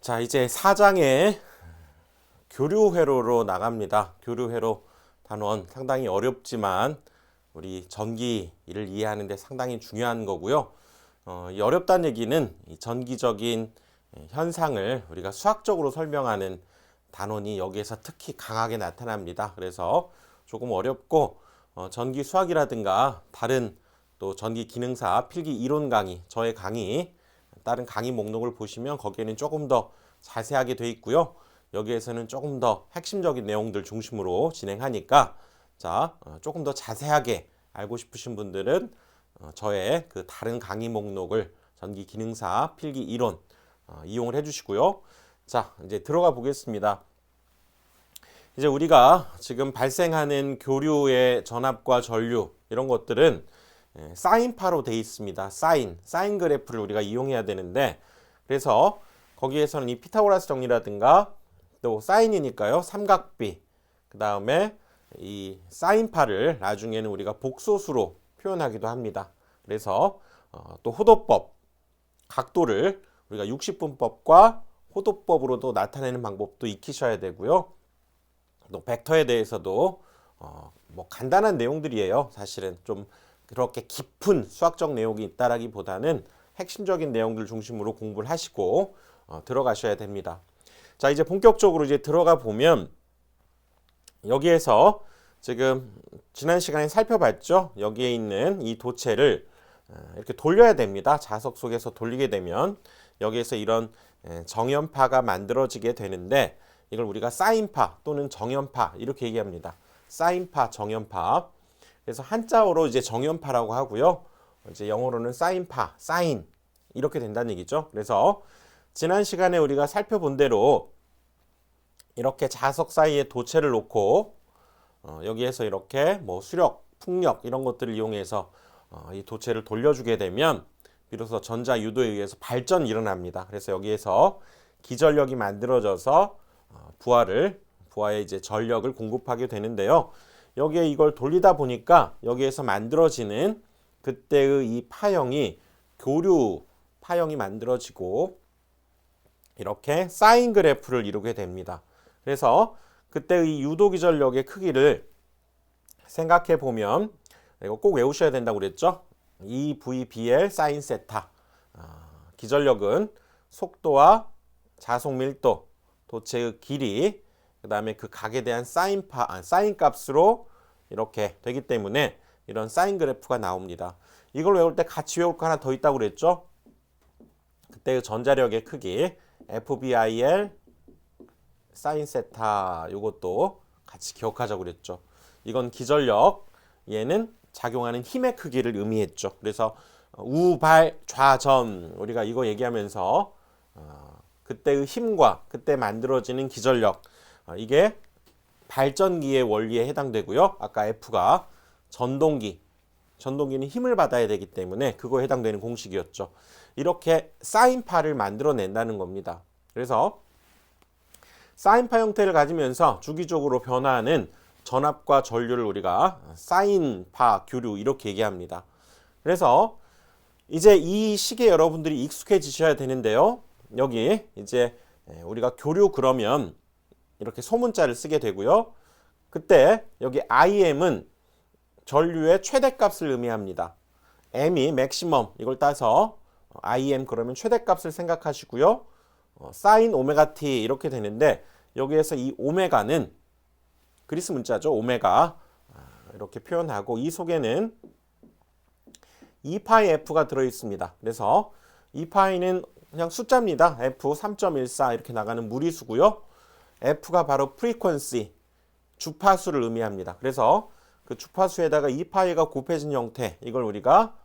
자, 이제 4장의 교류회로로 나갑니다. 교류회로 단원 상당히 어렵지만 우리 전기를 이해하는 데 상당히 중요한 거고요. 이 어렵다는 얘기는 이 전기적인 현상을 우리가 수학적으로 설명하는 단원이 여기에서 특히 강하게 나타납니다. 그래서 조금 어렵고 전기 수학이라든가 다른 또 전기 기능사 필기 이론 강의, 저의 강의, 다른 강의 목록을 보시면 거기에는 조금 더 자세하게 돼 있고요. 여기에서는 조금 더 핵심적인 내용들 중심으로 진행하니까 자, 조금 더 자세하게 알고 싶으신 분들은 저의 그 다른 강의 목록을 전기 기능사 필기 이론 이용을 해 주시고요. 자, 이제 들어가 보겠습니다. 이제 우리가 지금 발생하는 교류의 전압과 전류 이런 것들은 사인파로 되어 있습니다. 사인 그래프를 우리가 이용해야 되는데, 그래서 거기에서는 이 피타고라스 정리라든가 또 사인이니까요, 삼각비, 그 다음에 이 사인파를 나중에는 우리가 복소수로 표현하기도 합니다. 그래서 또 호도법, 각도를 우리가 60분법과 호도법으로도 나타내는 방법도 익히셔야 되고요. 또 벡터에 대해서도 뭐 간단한 내용들이에요. 사실은 좀 그렇게 깊은 수학적 내용이 있다라기보다는 핵심적인 내용들 중심으로 공부를 하시고 들어가셔야 됩니다. 자, 이제 본격적으로 이제 들어가 보면 여기에서 지금 지난 시간에 살펴봤죠. 여기에 있는 이 도체를 이렇게 돌려야 됩니다. 자석 속에서 돌리게 되면 여기에서 이런 정연파가 만들어지게 되는데, 이걸 우리가 사인파 또는 정연파 이렇게 얘기합니다. 사인파, 정연파. 그래서 한자어로 이제 정연파라고 하고요. 이제 영어로는 사인파, 사인 이렇게 된다는 얘기죠. 그래서 지난 시간에 우리가 살펴본 대로 이렇게 자석 사이에 도체를 놓고 여기에서 이렇게 뭐 수력, 풍력 이런 것들을 이용해서 이 도체를 돌려주게 되면 비로소 전자 유도에 의해서 발전이 일어납니다. 그래서 여기에서 기전력이 만들어져서 부하에 이제 전력을 공급하게 되는데요. 여기에 이걸 돌리다 보니까 여기에서 만들어지는 그때의 이 파형이 교류 파형이 만들어지고 이렇게 사인 그래프를 이루게 됩니다. 그래서 그때의 유도 기전력의 크기를 생각해 보면 이거 꼭 외우셔야 된다고 그랬죠? EVBL 사인 세타. 기전력은 속도와 자속 밀도, 도체의 길이, 그 다음에 그 각에 대한 사인 값으로 이렇게 되기 때문에 이런 사인 그래프가 나옵니다. 이걸 외울 때 같이 외울 거 하나 더 있다고 그랬죠? 그때의 전자력의 크기 FBIL 사인 세타, 이것도 같이 기억하자고 그랬죠. 이건 기전력, 얘는 작용하는 힘의 크기를 의미했죠. 그래서 우발 좌전, 우리가 이거 얘기하면서 그때의 힘과 그때 만들어지는 기전력, 이게 발전기의 원리에 해당되고요. 아까 F가 전동기는 힘을 받아야 되기 때문에 그거에 해당되는 공식이었죠. 이렇게 사인파를 만들어낸다는 겁니다. 그래서 사인파 형태를 가지면서 주기적으로 변화하는 전압과 전류를 우리가 사인파 교류 이렇게 얘기합니다. 그래서 이제 이 식에 여러분들이 익숙해지셔야 되는데요. 여기 이제 우리가 교류 그러면 이렇게 소문자를 쓰게 되고요. 그때 여기 IM은 전류의 최대값을 의미합니다. M이 맥시멈, 이걸 따서 IM 그러면 최대값을 생각하시고요. 사인 오메가 T 이렇게 되는데, 여기에서 이 오메가는 그리스 문자죠. 오메가 이렇게 표현하고, 이 속에는 2파이 F가 들어있습니다. 그래서 2파이는 그냥 숫자입니다. F 3.14 이렇게 나가는 무리수고요. F가 바로 프리퀀시, 주파수를 의미합니다. 그래서 그 주파수에다가 2파이가 곱해진 형태, 이걸 우리가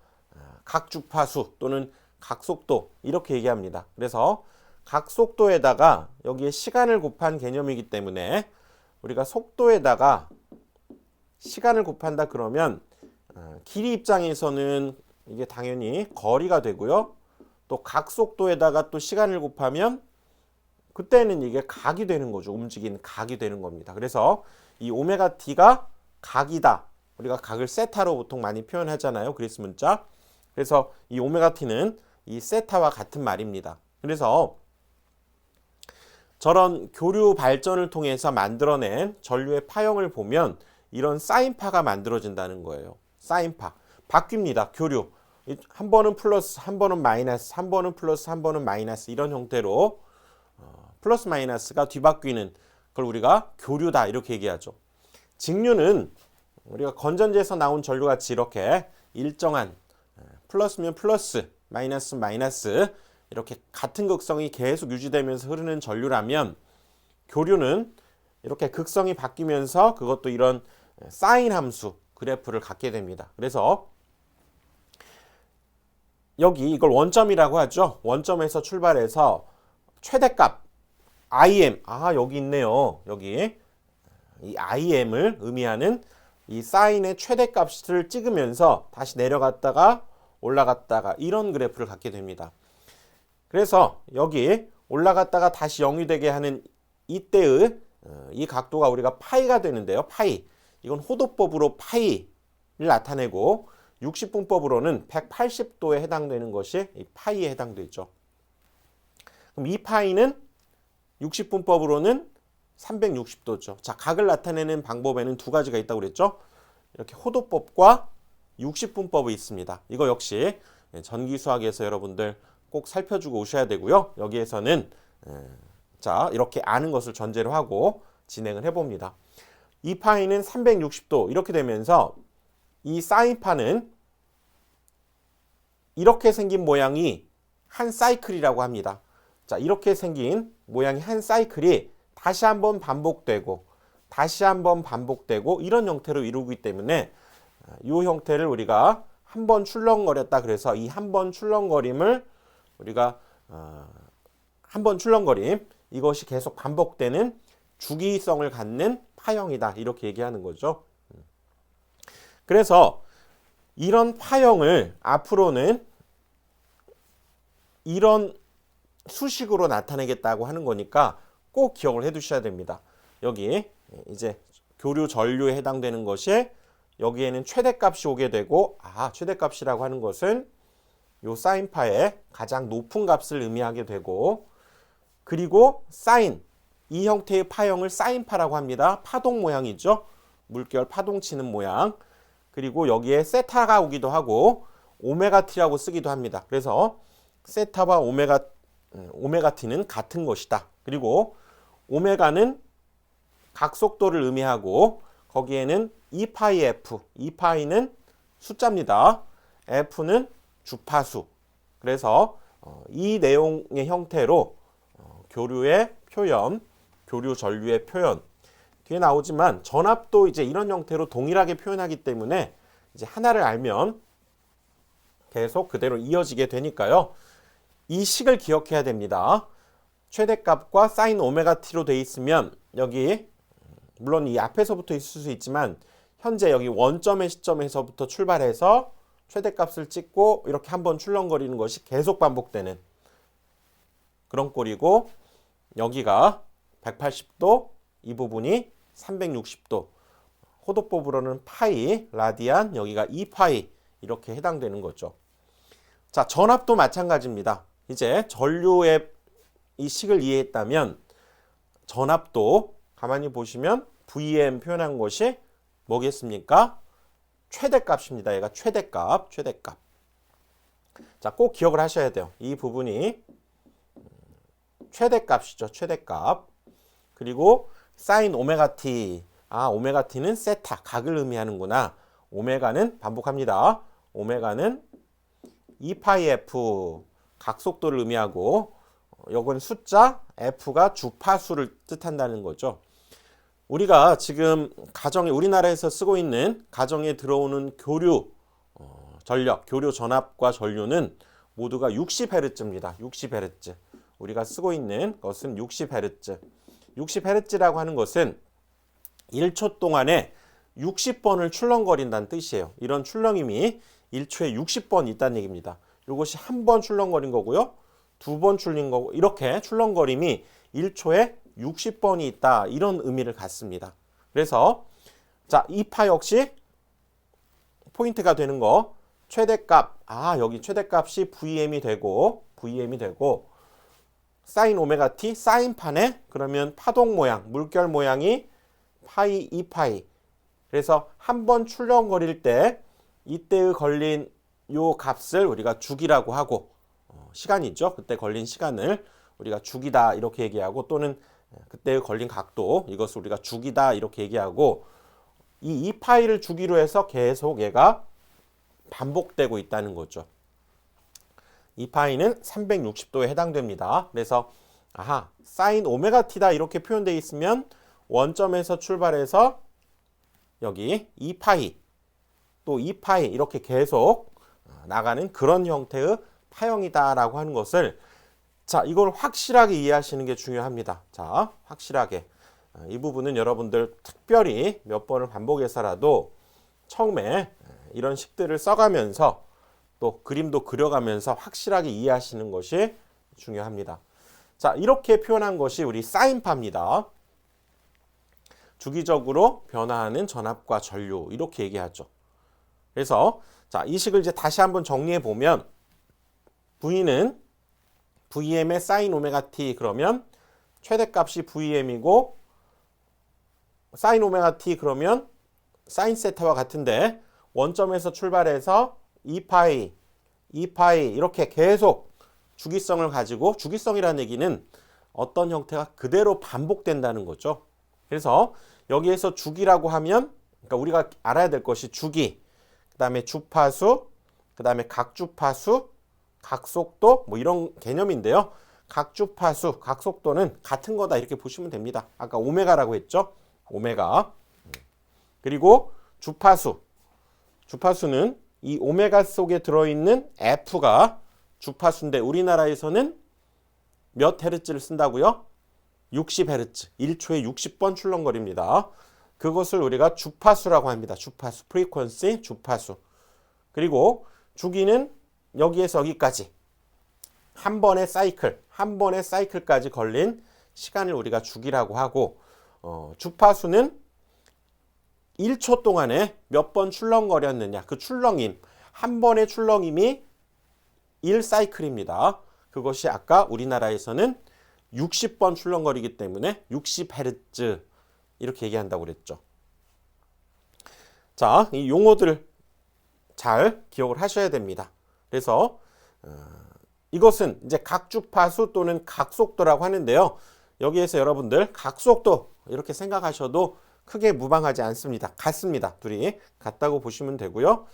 각주파수 또는 각속도 이렇게 얘기합니다. 그래서 각속도에다가 여기에 시간을 곱한 개념이기 때문에 우리가 속도에다가 시간을 곱한다 그러면 길이 입장에서는 이게 당연히 거리가 되고요. 또 각속도에다가 또 시간을 곱하면 그때는 이게 각이 되는 거죠. 움직이는 각이 되는 겁니다. 그래서 이 오메가 t가 각이다. 우리가 각을 세타로 보통 많이 표현하잖아요. 그리스 문자. 그래서 이 오메가 t는 이 세타와 같은 말입니다. 그래서 저런 교류 발전을 통해서 만들어낸 전류의 파형을 보면 이런 사인파가 만들어진다는 거예요. 사인파. 바뀝니다. 교류. 한 번은 플러스, 한 번은 마이너스, 한 번은 플러스, 한 번은 마이너스 이런 형태로 플러스 마이너스가 뒤바뀌는 걸 우리가 교류다 이렇게 얘기하죠. 직류는 우리가 건전지에서 나온 전류 같이 이렇게 일정한 플러스면 플러스, 마이너스 마이너스 이렇게 같은 극성이 계속 유지되면서 흐르는 전류라면 교류는 이렇게 극성이 바뀌면서 그것도 이런 사인 함수 그래프를 갖게 됩니다. 그래서 여기 이걸 원점이라고 하죠. 원점에서 출발해서 최대값 IM 여기 있네요. 여기 이 IM을 의미하는 이 사인의 최대값을 찍으면서 다시 내려갔다가 올라갔다가 이런 그래프를 갖게 됩니다. 그래서 여기 올라갔다가 다시 0이 되게 하는 이때의 이 각도가 우리가 파이가 되는데요. 파이. 이건 호도법으로 파이를 나타내고 60분법으로는 180도에 해당되는 것이 이 파이에 해당되죠. 그럼 이 파이는 60분법으로는 360도죠. 자, 각을 나타내는 방법에는 두 가지가 있다고 그랬죠. 이렇게 호도법과 60분법이 있습니다. 이거 역시 전기수학에서 여러분들 꼭 살펴주고 오셔야 되고요. 여기에서는 자 이렇게 아는 것을 전제로 하고 진행을 해봅니다. 이 파이는 360도 이렇게 되면서 이 사인파는 이렇게 생긴 모양이 한 사이클이라고 합니다. 자 이렇게 생긴 모양이 한 사이클이 다시 한번 반복되고 다시 한번 반복되고 이런 형태로 이루기 때문에 이 형태를 우리가 한 번 출렁거렸다 그래서 이 한 번 출렁거림을 우리가 한 번 출렁거림 이것이 계속 반복되는 주기성을 갖는 파형이다 이렇게 얘기하는 거죠. 그래서 이런 파형을 앞으로는 이런 수식으로 나타내겠다고 하는 거니까 꼭 기억을 해 두셔야 됩니다. 여기 이제 교류 전류에 해당되는 것이 여기에는 최대값이 오게 되고 최대값이라고 하는 것은 요 사인파의 가장 높은 값을 의미하게 되고 그리고 사인 이 형태의 파형을 사인파라고 합니다. 파동 모양이죠. 물결 파동 치는 모양. 그리고 여기에 세타가 오기도 하고 오메가 t라고 쓰기도 합니다. 그래서 세타와 오메가 t는 같은 것이다. 그리고 오메가는 각속도를 의미하고 거기에는 2파이 F, 2파이는 숫자입니다. F는 주파수. 그래서 이 내용의 형태로 교류의 표현, 교류 전류의 표현 뒤에 나오지만 전압도 이제 이런 형태로 동일하게 표현하기 때문에 이제 하나를 알면 계속 그대로 이어지게 되니까요. 이 식을 기억해야 됩니다. 최대값과 사인 오메가 t로 돼 있으면 여기 물론 이 앞에서부터 있을 수 있지만 현재 여기 원점의 시점에서부터 출발해서 최대값을 찍고 이렇게 한번 출렁거리는 것이 계속 반복되는 그런 꼴이고 여기가 180도 이 부분이 360도 호도법으로는 파이 라디안 여기가 2파이 이렇게 해당되는 거죠. 자 전압도 마찬가지입니다. 이제 전류의 이 식을 이해했다면 전압도 가만히 보시면 VM 표현한 것이 뭐겠습니까? 최대값입니다. 얘가 최대값. 자, 꼭 기억을 하셔야 돼요. 이 부분이 최대값이죠. 최대값. 그리고 사인 오메가 t. 오메가 t는 세타, 각을 의미하는구나. 오메가는 반복합니다. 오메가는 2파이 f, 각속도를 의미하고 요건 숫자, f가 주파수를 뜻한다는 거죠. 우리가 지금 가정에 우리나라에서 쓰고 있는 가정에 들어오는 교류 전력, 교류 전압과 전류는 모두가 60Hz입니다. 60Hz. 우리가 쓰고 있는 것은 60Hz. 60Hz라고 하는 것은 1초 동안에 60번을 출렁거린다는 뜻이에요. 이런 출렁임이 1초에 60번 있다는 얘기입니다. 이것이 한 번 출렁거린 거고요. 두 번 출린 거고 이렇게 출렁거림이 1초에 60번이 있다. 이런 의미를 갖습니다. 그래서 자, 이 파 역시 포인트가 되는 거 최대값. 여기 최대값이 VM이 되고 사인 오메가 t 사인판에 그러면 파동 모양, 물결 모양이 파이 2파이. 그래서 한 번 출렁거릴 때 이때의 걸린 요 값을 우리가 주기라고 하고 시간이죠. 그때 걸린 시간을 우리가 주기다 이렇게 얘기하고 또는 그때의 걸린 각도 이것을 우리가 주기다 이렇게 얘기하고 이 2파이를 주기로 해서 계속 얘가 반복되고 있다는 거죠. 2파이는 360도에 해당됩니다. 그래서 사인 오메가 t다 이렇게 표현되어 있으면 원점에서 출발해서 여기 2파이 또 2파이 이렇게 계속 나가는 그런 형태의 파형이다라고 하는 것을 이걸 확실하게 이해하시는 게 중요합니다. 확실하게 이 부분은 여러분들 특별히 몇 번을 반복해서라도 처음에 이런 식들을 써가면서 또 그림도 그려가면서 확실하게 이해하시는 것이 중요합니다. 이렇게 표현한 것이 우리 사인파입니다. 주기적으로 변화하는 전압과 전류 이렇게 얘기하죠. 그래서 이 식을 이제 다시 한번 정리해 보면 V는 Vm의 사인 오메가 t 그러면 최대값이 Vm이고 사인 오메가 t 그러면 사인 세타와 같은데 원점에서 출발해서 2파이 이렇게 계속 주기성을 가지고 주기성이라는 얘기는 어떤 형태가 그대로 반복된다는 거죠. 그래서 여기에서 주기라고 하면 그러니까 우리가 알아야 될 것이 주기, 그 다음에 주파수, 그 다음에 각주파수, 각속도 뭐 이런 개념인데요. 각주파수, 각속도는 같은 거다 이렇게 보시면 됩니다. 아까 오메가라고 했죠. 오메가. 그리고 주파수는 이 오메가 속에 들어있는 F가 주파수인데 우리나라에서는 몇 헤르츠를 쓴다고요? 60헤르츠, 1초에 60번 출렁거립니다. 그것을 우리가 주파수라고 합니다. 주파수, 프리퀀시, 주파수. 그리고 주기는 여기에서 여기까지 한 번의 사이클까지 걸린 시간을 우리가 주기라고 하고 주파수는 1초 동안에 몇 번 출렁거렸느냐 그 출렁임 한 번의 출렁임이 1사이클입니다. 그것이 아까 우리나라에서는 60번 출렁거리기 때문에 60헤르츠 이렇게 얘기한다고 그랬죠. 이 용어들을 잘 기억을 하셔야 됩니다. 그래서 이것은 이제 각주파수 또는 각속도라고 하는데요. 여기에서 여러분들 각속도 이렇게 생각하셔도 크게 무방하지 않습니다. 같습니다. 둘이 같다고 보시면 되고요.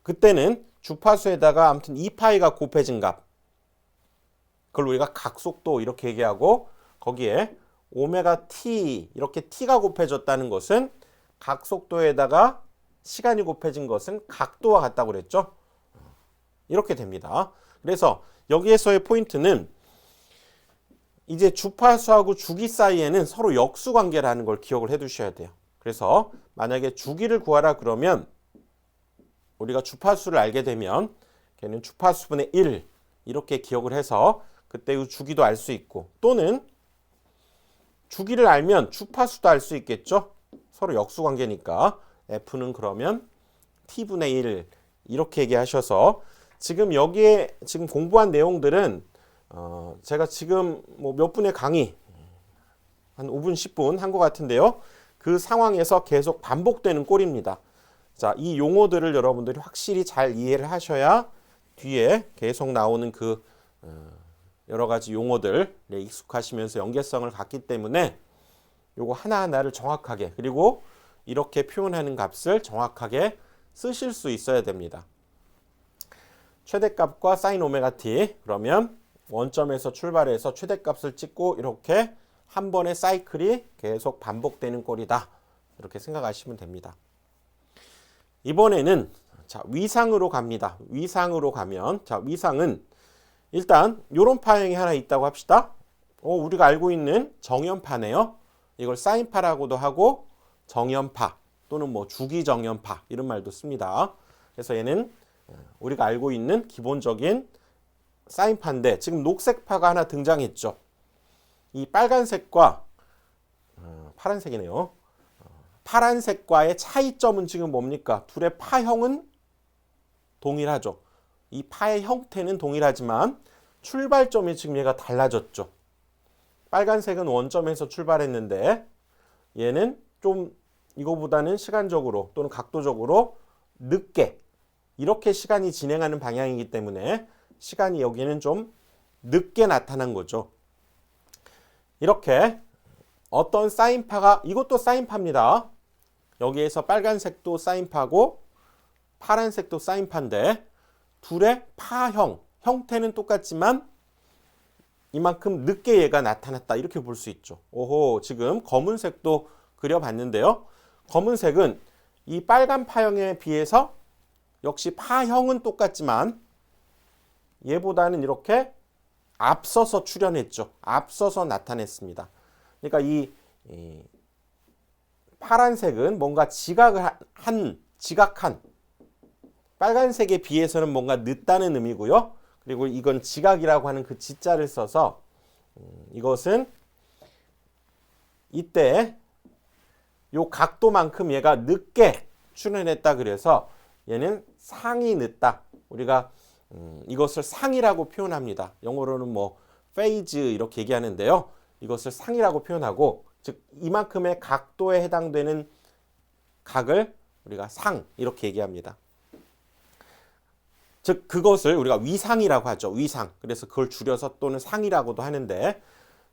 그때는 주파수에다가 아무튼 2파이가 곱해진 값 그걸 우리가 각속도 이렇게 얘기하고 거기에 오메가 t 이렇게 t가 곱해졌다는 것은 각속도에다가 시간이 곱해진 것은 각도와 같다고 그랬죠. 이렇게 됩니다. 그래서 여기에서의 포인트는 이제 주파수하고 주기 사이에는 서로 역수관계라는 걸 기억을 해 두셔야 돼요. 그래서 만약에 주기를 구하라 그러면 우리가 주파수를 알게 되면 걔는 주파수분의 1 이렇게 기억을 해서 그때의 주기도 알 수 있고 또는 주기를 알면 주파수도 알 수 있겠죠. 서로 역수관계니까 F는 그러면 T분의 1 이렇게 얘기하셔서 지금 여기에 지금 공부한 내용들은 제가 지금 뭐 몇 분의 강의 한 5분 10분 한 것 같은데요. 그 상황에서 계속 반복되는 꼴입니다. 이 용어들을 여러분들이 확실히 잘 이해를 하셔야 뒤에 계속 나오는 그 여러 가지 용어들에 익숙하시면서 연계성을 갖기 때문에 요거 하나하나를 정확하게 그리고 이렇게 표현하는 값을 정확하게 쓰실 수 있어야 됩니다. 최대값과 사인 오메가 t 그러면 원점에서 출발해서 최대값을 찍고 이렇게 한 번의 사이클이 계속 반복되는 꼴이다. 이렇게 생각하시면 됩니다. 이번에는 위상으로 갑니다. 위상으로 가면 위상은 일단 이런 파형이 하나 있다고 합시다. 우리가 알고 있는 정연파네요. 이걸 사인파라고도 하고 정연파 또는 뭐 주기정연파 이런 말도 씁니다. 그래서 얘는 우리가 알고 있는 기본적인 사인파인데 지금 녹색파가 하나 등장했죠. 이 빨간색과 파란색이네요. 파란색과의 차이점은 지금 뭡니까? 둘의 파형은 동일하죠. 이 파의 형태는 동일하지만 출발점이 지금 얘가 달라졌죠. 빨간색은 원점에서 출발했는데 얘는 좀 이거보다는 시간적으로 또는 각도적으로 늦게 이렇게 시간이 진행하는 방향이기 때문에 시간이 여기는 좀 늦게 나타난 거죠. 이렇게 어떤 사인파가, 이것도 사인파입니다. 여기에서 빨간색도 사인파고 파란색도 사인파인데 둘의 파형, 형태는 똑같지만 이만큼 늦게 얘가 나타났다 이렇게 볼 수 있죠. 오호, 지금 검은색도 그려봤는데요. 검은색은 이 빨간 파형에 비해서 역시 파형은 똑같지만 얘보다는 이렇게 앞서서 출현했죠. 앞서서 나타냈습니다. 그러니까 이 파란색은 뭔가 지각한 빨간색에 비해서는 뭔가 늦다는 의미고요. 그리고 이건 지각이라고 하는 그 지자를 써서 이것은 이때 요 각도만큼 얘가 늦게 출현했다 그래서 얘는 상이 늦다. 우리가 이것을 상이라고 표현합니다. 영어로는 뭐 phase 이렇게 얘기하는데요. 이것을 상이라고 표현하고 즉 이만큼의 각도에 해당되는 각을 우리가 상 이렇게 얘기합니다. 즉 그것을 우리가 위상이라고 하죠. 위상. 그래서 그걸 줄여서 또는 상이라고도 하는데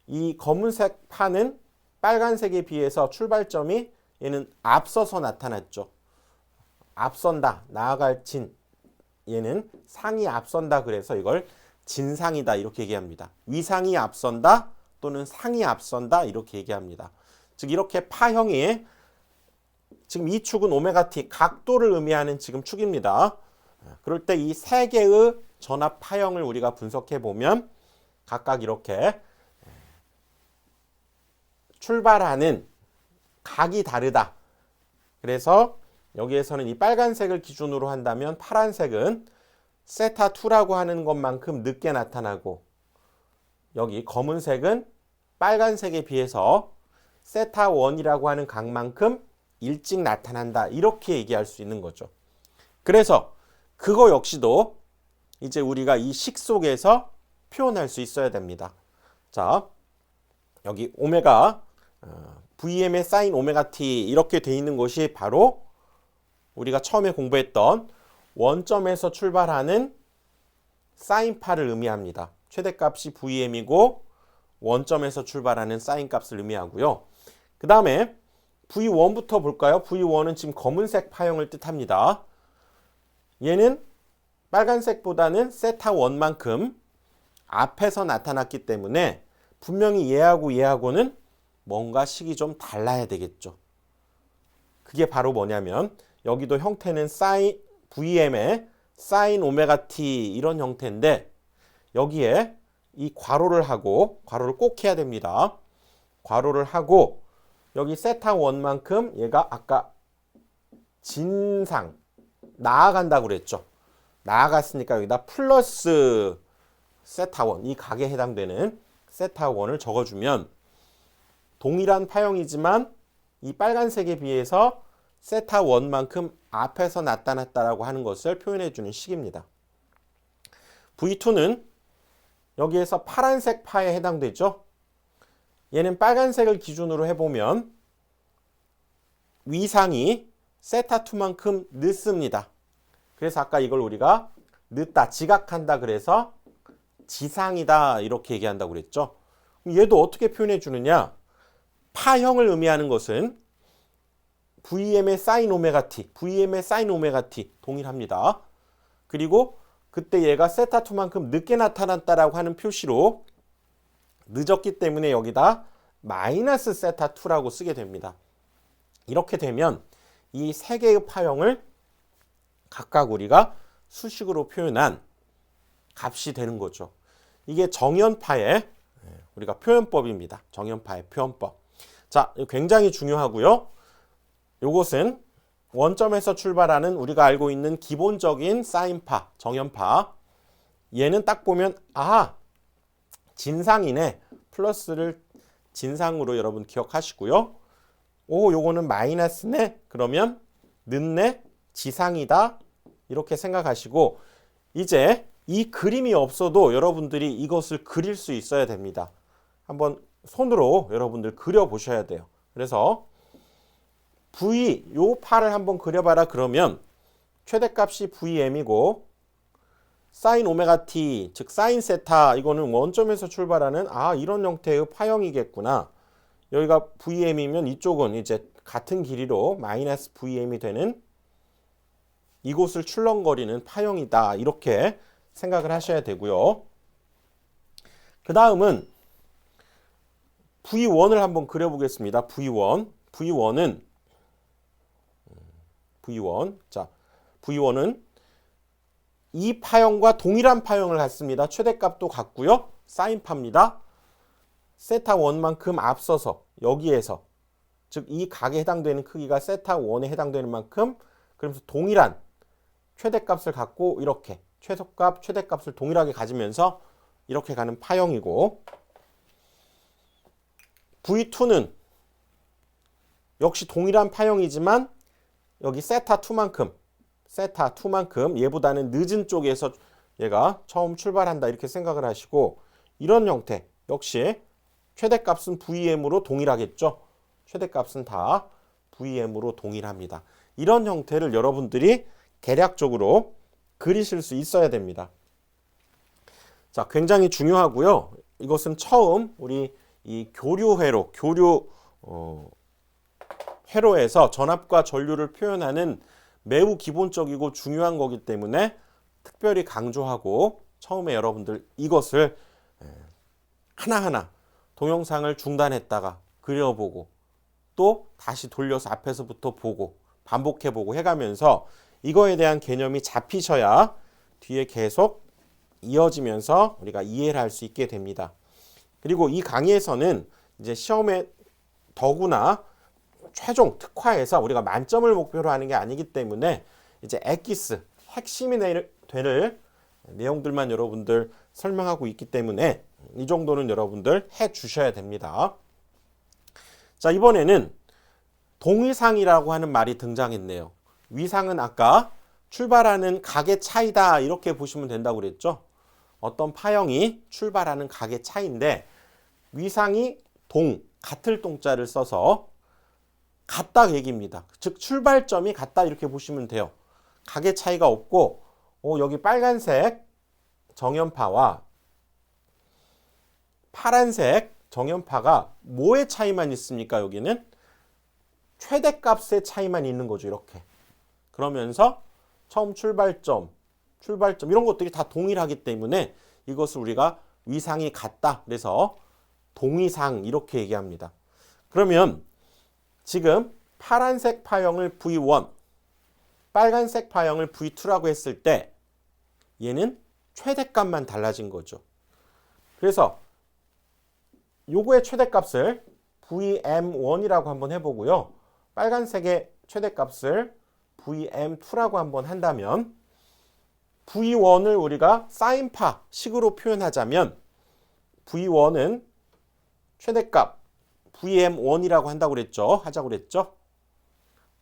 이 검은색 판은 빨간색에 비해서 출발점이 얘는 앞서서 나타났죠. 앞선다, 나아갈 진. 얘는 상이 앞선다 그래서 이걸 진상이다 이렇게 얘기합니다. 위상이 앞선다 또는 상이 앞선다 이렇게 얘기합니다. 즉 이렇게 파형이 지금 이 축은 오메가 t 각도를 의미하는 지금 축입니다. 그럴 때 이 세 개의 전압 파형을 우리가 분석해 보면 각각 이렇게 출발하는 각이 다르다. 그래서 여기에서는 이 빨간색을 기준으로 한다면 파란색은 세타2라고 하는 것만큼 늦게 나타나고 여기 검은색은 빨간색에 비해서 세타1이라고 하는 각만큼 일찍 나타난다. 이렇게 얘기할 수 있는 거죠. 그래서 그거 역시도 이제 우리가 이 식 속에서 표현할 수 있어야 됩니다. 자, 여기 오메가 VM의 사인 오메가 t 이렇게 돼 있는 것이 바로 우리가 처음에 공부했던 원점에서 출발하는 사인파를 의미합니다. 최대값이 VM이고 원점에서 출발하는 사인값을 의미하고요. 그 다음에 V1부터 볼까요? V1은 지금 검은색 파형을 뜻합니다. 얘는 빨간색보다는 세타1만큼 앞에서 나타났기 때문에 분명히 얘하고는 뭔가 식이 좀 달라야 되겠죠. 그게 바로 뭐냐면 여기도 형태는 VM의 사인 오메가 t 이런 형태인데 여기에 이 괄호를 꼭 해야 됩니다. 괄호를 하고 여기 세타1만큼 얘가 아까 진상 나아간다고 그랬죠. 나아갔으니까 여기다 플러스 세타1 이 각에 해당되는 세타1을 적어주면 동일한 파형이지만 이 빨간색에 비해서 세타1만큼 앞에서 나타났다라고 하는 것을 표현해주는 식입니다. V2는 여기에서 파란색 파에 해당되죠. 얘는 빨간색을 기준으로 해보면 위상이 세타2만큼 늦습니다. 그래서 아까 이걸 우리가 늦다, 지각한다 그래서 지상이다 이렇게 얘기한다고 그랬죠. 얘도 어떻게 표현해 주느냐? 파형을 의미하는 것은 VM의 사인 오메가 t, VM의 사인 오메가 t 동일합니다. 그리고 그때 얘가 세타2만큼 늦게 나타났다라고 하는 표시로 늦었기 때문에 여기다 마이너스 세타2라고 쓰게 됩니다. 이렇게 되면 이 세 개의 파형을 각각 우리가 수식으로 표현한 값이 되는 거죠. 이게 정연파의 우리가 표현법입니다. 정연파의 표현법. 자, 굉장히 중요하고요. 요것은 원점에서 출발하는 우리가 알고 있는 기본적인 사인파, 정연파. 얘는 딱 보면 진상이네. 플러스를 진상으로 여러분 기억하시고요. 요거는 마이너스네. 그러면 늦네. 지상이다. 이렇게 생각하시고 이제 이 그림이 없어도 여러분들이 이것을 그릴 수 있어야 됩니다. 한번 손으로 여러분들 그려 보셔야 돼요. 그래서 V 요 파를 한번 그려봐라 그러면 최대값이 VM이고 사인 오메가 t 즉 사인 세타 이거는 원점에서 출발하는 이런 형태의 파형이겠구나. 여기가 VM이면 이쪽은 이제 같은 길이로 마이너스 VM이 되는 이곳을 출렁거리는 파형이다. 이렇게 생각을 하셔야 되고요. 그 다음은 V1을 한번 그려보겠습니다. V1. 자, V1은 이 파형과 동일한 파형을 갖습니다. 최대값도 같고요. 사인파입니다. 세타 1만큼 앞서서 여기에서 즉 이 각에 해당되는 크기가 세타 1에 해당되는 만큼 그러면서 동일한 최대값을 갖고 이렇게 최소값, 최대값을 동일하게 가지면서 이렇게 가는 파형이고 V2는 역시 동일한 파형이지만 여기 세타 2만큼 얘보다는 늦은 쪽에서 얘가 처음 출발한다 이렇게 생각을 하시고 이런 형태 역시 최대값은 VM으로 동일하겠죠. 최대값은 다 VM으로 동일합니다. 이런 형태를 여러분들이 대략적으로 그리실 수 있어야 됩니다. 자, 굉장히 중요하고요. 이것은 처음 우리 이 회로에서 전압과 전류를 표현하는 매우 기본적이고 중요한 거기 때문에 특별히 강조하고 처음에 여러분들 이것을 하나하나 동영상을 중단했다가 그려보고 또 다시 돌려서 앞에서부터 보고 반복해보고 해가면서 이거에 대한 개념이 잡히셔야 뒤에 계속 이어지면서 우리가 이해를 할 수 있게 됩니다. 그리고 이 강의에서는 이제 시험에 더구나 최종 특화해서 우리가 만점을 목표로 하는 게 아니기 때문에 이제 엑기스 핵심이 될 내용들만 여러분들 설명하고 있기 때문에 이 정도는 여러분들 해 주셔야 됩니다. 자, 이번에는 동위상이라고 하는 말이 등장했네요. 위상은 아까 출발하는 각의 차이다 이렇게 보시면 된다고 그랬죠. 어떤 파형이 출발하는 각의 차이인데 위상이 같을 동자를 써서 같다 얘기입니다. 즉 출발점이 같다 이렇게 보시면 돼요. 각의 차이가 없고 여기 빨간색 정연파와 파란색 정연파가 뭐의 차이만 있습니까? 여기는 최대값의 차이만 있는 거죠. 이렇게. 그러면서 처음 출발점 이런 것들이 다 동일하기 때문에 이것을 우리가 위상이 같다. 그래서 동위상 이렇게 얘기합니다. 그러면 지금 파란색 파형을 V1, 빨간색 파형을 V2라고 했을 때 얘는 최대값만 달라진 거죠. 그래서 요거의 최대값을 VM1이라고 한번 해보고요. 빨간색의 최대값을 VM2라고 한번 한다면 V1을 우리가 사인파 식으로 표현하자면 V1은 최대값 VM1이라고 하자고 그랬죠.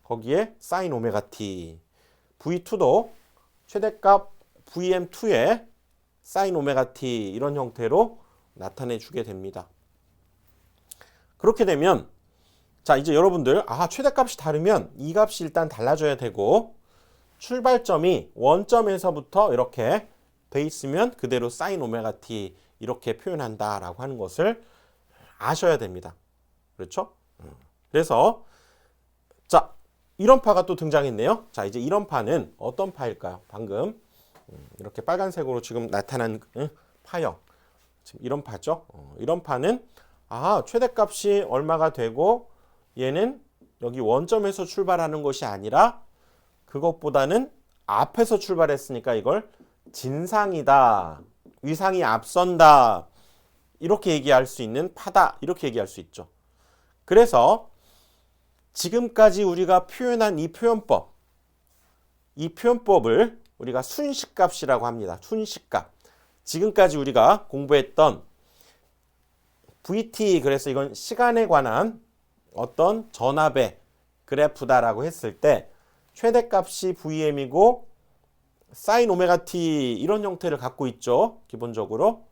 거기에 사인 오메가 t. V2도 최대값 VM2에 사인 오메가 t 이런 형태로 나타내 주게 됩니다. 그렇게 되면 자, 이제 여러분들 최대값이 다르면 이 값이 일단 달라져야 되고 출발점이 원점에서부터 이렇게 돼 있으면 그대로 사인 오메가 t 이렇게 표현한다라고 하는 것을 아셔야 됩니다. 그렇죠? 그래서 자, 이런 파가 또 등장했네요. 자, 이제 이런 파는 어떤 파일까요? 방금 이렇게 빨간색으로 지금 나타난 파형. 지금 이런 파죠. 이런 파는 최대값이 얼마가 되고 얘는 여기 원점에서 출발하는 것이 아니라 그것보다는 앞에서 출발했으니까 이걸 진상이다. 위상이 앞선다. 이렇게 얘기할 수 있는 파다. 이렇게 얘기할 수 있죠. 그래서 지금까지 우리가 표현한 이 표현법을 우리가 순식값이라고 합니다. 순식값. 지금까지 우리가 공부했던 VT, 그래서 이건 시간에 관한 어떤 전압의 그래프다라고 했을 때 최대값이 VM이고 사인 오메가 t 이런 형태를 갖고 있죠. 기본적으로.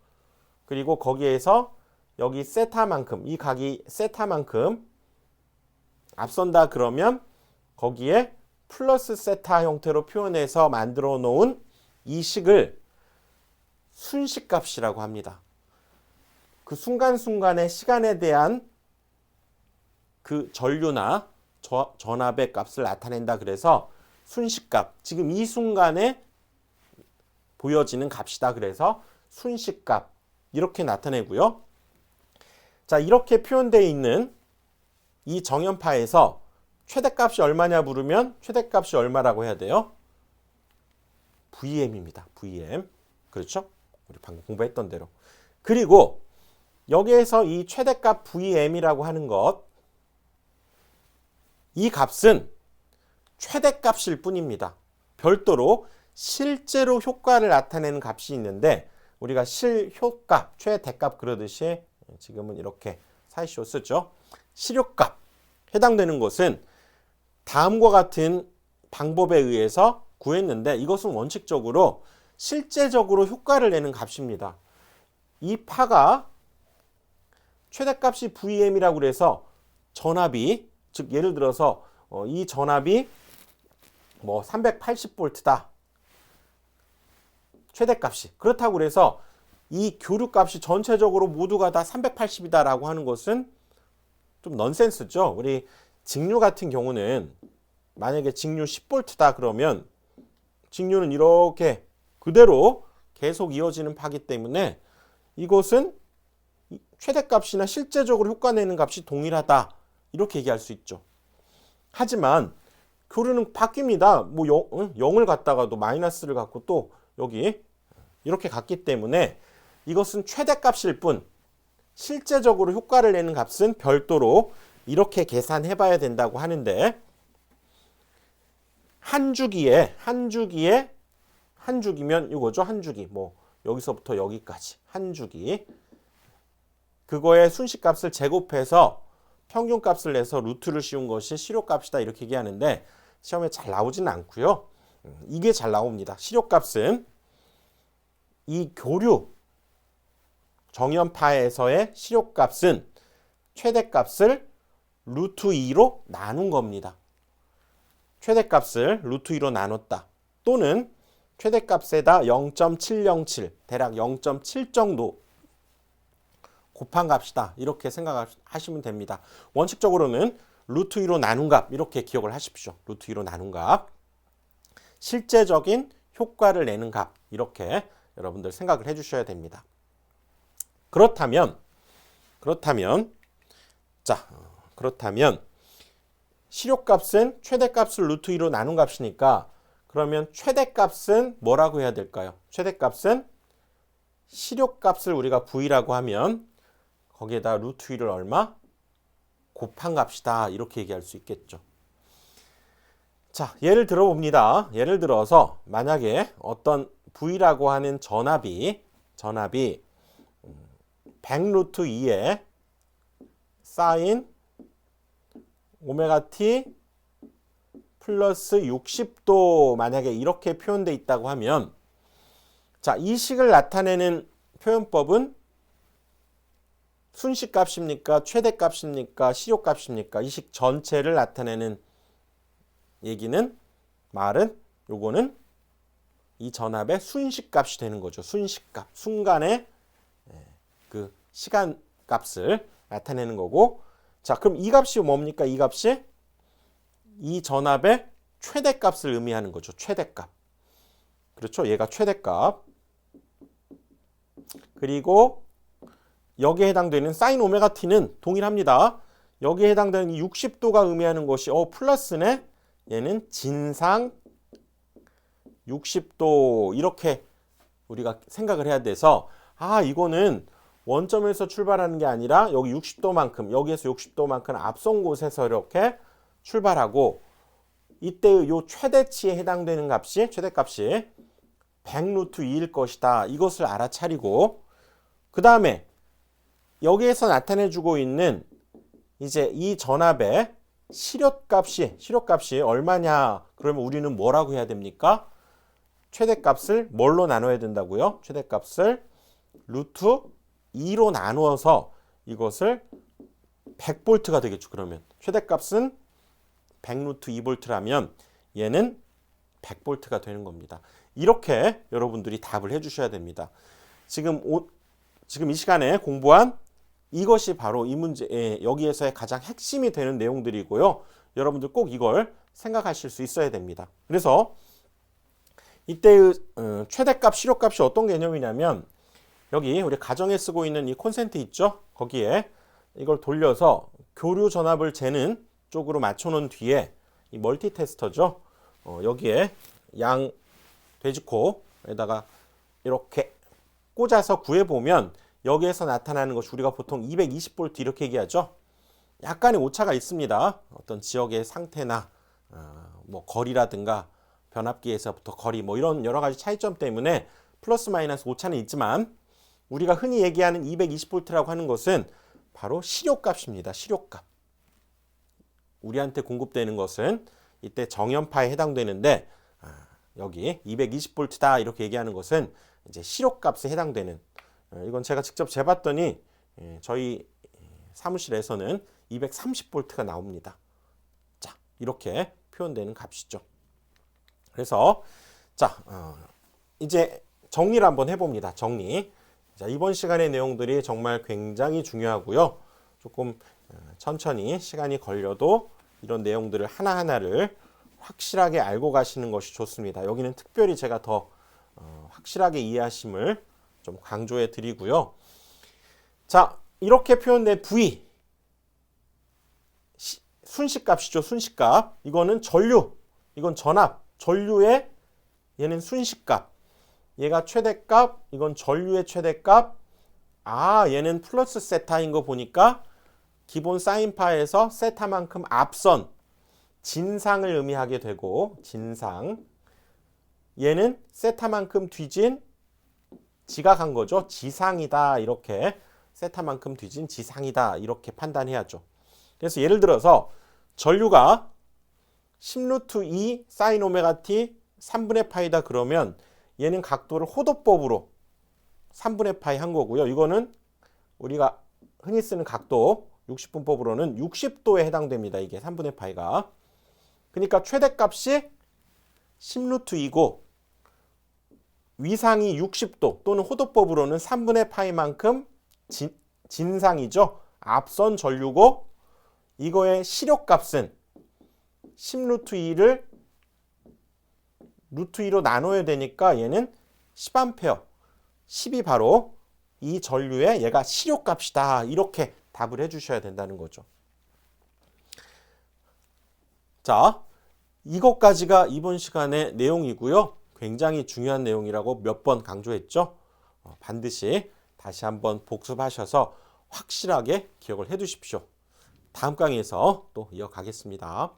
그리고 거기에서 여기 세타만큼, 이 각이 세타만큼 앞선다 그러면 거기에 플러스 세타 형태로 표현해서 만들어 놓은 이 식을 순식값이라고 합니다. 그 순간순간의 시간에 대한 그 전류나 전압의 값을 나타낸다 그래서 순식값, 지금 이 순간에 보여지는 값이다 그래서 순식값 이렇게 나타내고요. 자, 이렇게 표현되어 있는 이 정연파에서 최대값이 얼마냐 물으면 최대값이 얼마라고 해야 돼요? VM입니다. VM. 그렇죠? 우리 방금 공부했던 대로. 그리고 여기에서 이 최대값 VM이라고 하는 것, 이 값은 최대값일 뿐입니다. 별도로 실제로 효과를 나타내는 값이 있는데 우리가 실효값, 최대값 그러듯이 지금은 이렇게 사이쇼 쓰죠. 실효값 해당되는 것은 다음과 같은 방법에 의해서 구했는데 이것은 원칙적으로 실제적으로 효과를 내는 값입니다. 이 파가 최대값이 VM이라고 그래서 전압이, 즉 예를 들어서 이 전압이 뭐 380V다. 최대값이. 그렇다고 그래서 이 교류값이 전체적으로 모두가 다 380이다라고 하는 것은 좀 넌센스죠. 우리 직류 같은 경우는 만약에 직류 10V다 그러면 직류는 이렇게 그대로 계속 이어지는 파기 때문에 이것은 최대값이나 실제적으로 효과 내는 값이 동일하다. 이렇게 얘기할 수 있죠. 하지만 교류는 바뀝니다. 뭐 0을 갖다가도 마이너스를 갖고 또 여기 이렇게 갔기 때문에 이것은 최대값일 뿐 실제적으로 효과를 내는 값은 별도로 이렇게 계산해 봐야 된다고 하는데 한 주기면 이거죠. 한 주기. 뭐 여기서부터 여기까지 한 주기. 그거의 순식값을 제곱해서 평균값을 내서 루트를 씌운 것이 실효값이다 이렇게 얘기하는데 시험에 잘 나오지는 않고요. 이게 잘 나옵니다. 실효값은 이 교류 정연파에서의 실효값은 최대값을 루트 2로 나눈 겁니다. 최대값을 루트 2로 나눴다. 또는 최대값에다 0.707 대략 0.7 정도 곱한 값이다. 이렇게 생각하시면 됩니다. 원칙적으로는 루트 2로 나눈 값 이렇게 기억을 하십시오. 루트 2로 나눈 값. 실제적인 효과를 내는 값 이렇게 여러분들 생각을 해주셔야 됩니다. 그렇다면 실효값은 최대값을 루트 2로 나눈 값이니까 그러면 최대값은 뭐라고 해야 될까요? 최대값은 실효값을 우리가 V라고 하면 거기에다 루트 2를 얼마? 곱한 값이다. 이렇게 얘기할 수 있겠죠. 자, 예를 들어 봅니다. 예를 들어서 만약에 어떤 V라고 하는 전압이 100 루트 2에 사인 오메가 t 플러스 60도 만약에 이렇게 표현되어 있다고 하면 자, 이 식을 나타내는 표현법은 순식값입니까? 최대값입니까? 실효값입니까? 이 식 전체를 나타내는 말은 요거는 이 전압의 순식값이 되는 거죠. 순식값. 순간의 그 시간값을 나타내는 거고 자, 그럼 이 값이 뭡니까? 이 값이 이 전압의 최대값을 의미하는 거죠. 최대값. 그렇죠? 얘가 최대값. 그리고 여기에 해당되는 사인 오메가 t는 동일합니다. 여기에 해당되는 60도가 의미하는 것이 플러스네. 얘는 진상 60도 이렇게 우리가 생각을 해야 돼서 이거는 원점에서 출발하는 게 아니라 여기 60도만큼 여기에서 60도만큼 앞선 곳에서 이렇게 출발하고 이때 요 최대치에 해당되는 값이 최대값이 100 루트 2일 것이다. 이것을 알아차리고 그 다음에 여기에서 나타내주고 있는 이제 이 전압의 실효값이 얼마냐? 그러면 우리는 뭐라고 해야 됩니까? 최대값을 뭘로 나눠야 된다고요? 최대값을 루트 2로 나누어서 이것을 100V가 되겠죠. 그러면 최대값은 100 루트 2V라면 얘는 100V가 되는 겁니다. 이렇게 여러분들이 답을 해주셔야 됩니다. 지금 이 시간에 공부한 이것이 바로 이 문제 여기에서의 가장 핵심이 되는 내용들이고요. 여러분들 꼭 이걸 생각하실 수 있어야 됩니다. 그래서 이때의 최대값, 실효값이 어떤 개념이냐면 여기 우리 가정에 쓰고 있는 이 콘센트 있죠? 거기에 이걸 돌려서 교류 전압을 재는 쪽으로 맞춰놓은 뒤에 이 멀티 테스터죠? 여기에 양 돼지코에다가 이렇게 꽂아서 구해보면 여기에서 나타나는 것이 우리가 보통 220V 이렇게 얘기하죠. 약간의 오차가 있습니다. 어떤 지역의 상태나 뭐 거리라든가 변압기에서부터 거리 뭐 이런 여러 가지 차이점 때문에 플러스 마이너스 오차는 있지만 우리가 흔히 얘기하는 220V라고 하는 것은 바로 실효값입니다. 실효값. 우리한테 공급되는 것은 이때 정연파에 해당되는데 여기 220V다 이렇게 얘기하는 것은 이제 실효값에 해당되는 이건 제가 직접 재봤더니 저희 사무실에서는 230V가 나옵니다. 자, 이렇게 표현되는 값이죠. 그래서 자, 이제 정리를 한번 해봅니다. 정리. 자, 이번 시간의 내용들이 정말 굉장히 중요하고요. 조금 천천히 시간이 걸려도 이런 내용들을 하나하나를 확실하게 알고 가시는 것이 좋습니다. 여기는 특별히 제가 더 확실하게 이해하심을 좀 강조해 드리고요. 자, 이렇게 표현된 V 순식값이죠. 순식값. 이거는 전류. 이건 전압. 전류의 얘는 순식값. 얘가 최대값. 이건 전류의 최대값. 얘는 플러스 세타인 거 보니까 기본 사인파에서 세타만큼 앞선 진상을 의미하게 되고 진상. 얘는 세타만큼 뒤진 지각한 거죠. 지상이다. 이렇게 세타만큼 뒤진 지상이다. 이렇게 판단해야죠. 그래서 예를 들어서 전류가 10루트 2 사인 오메가 t 3분의 파이다 그러면 얘는 각도를 호도법으로 3분의 파이 한 거고요. 이거는 우리가 흔히 쓰는 각도 60분법으로는 60도에 해당됩니다. 이게 3분의 파이가. 그러니까 최대값이 10루트 2고 위상이 60도 또는 호도법으로는 3분의 파이만큼 진상이죠. 앞선 전류고 이거의 실효값은 10루트 2를 루트 2로 나눠야 되니까 얘는 10A 10이 바로 이 전류의 얘가 실효값이다. 이렇게 답을 해주셔야 된다는 거죠. 자, 이것까지가 이번 시간의 내용이고요. 굉장히 중요한 내용이라고 몇 번 강조했죠. 반드시 다시 한번 복습하셔서 확실하게 기억을 해 두십시오. 다음 강의에서 또 이어가겠습니다.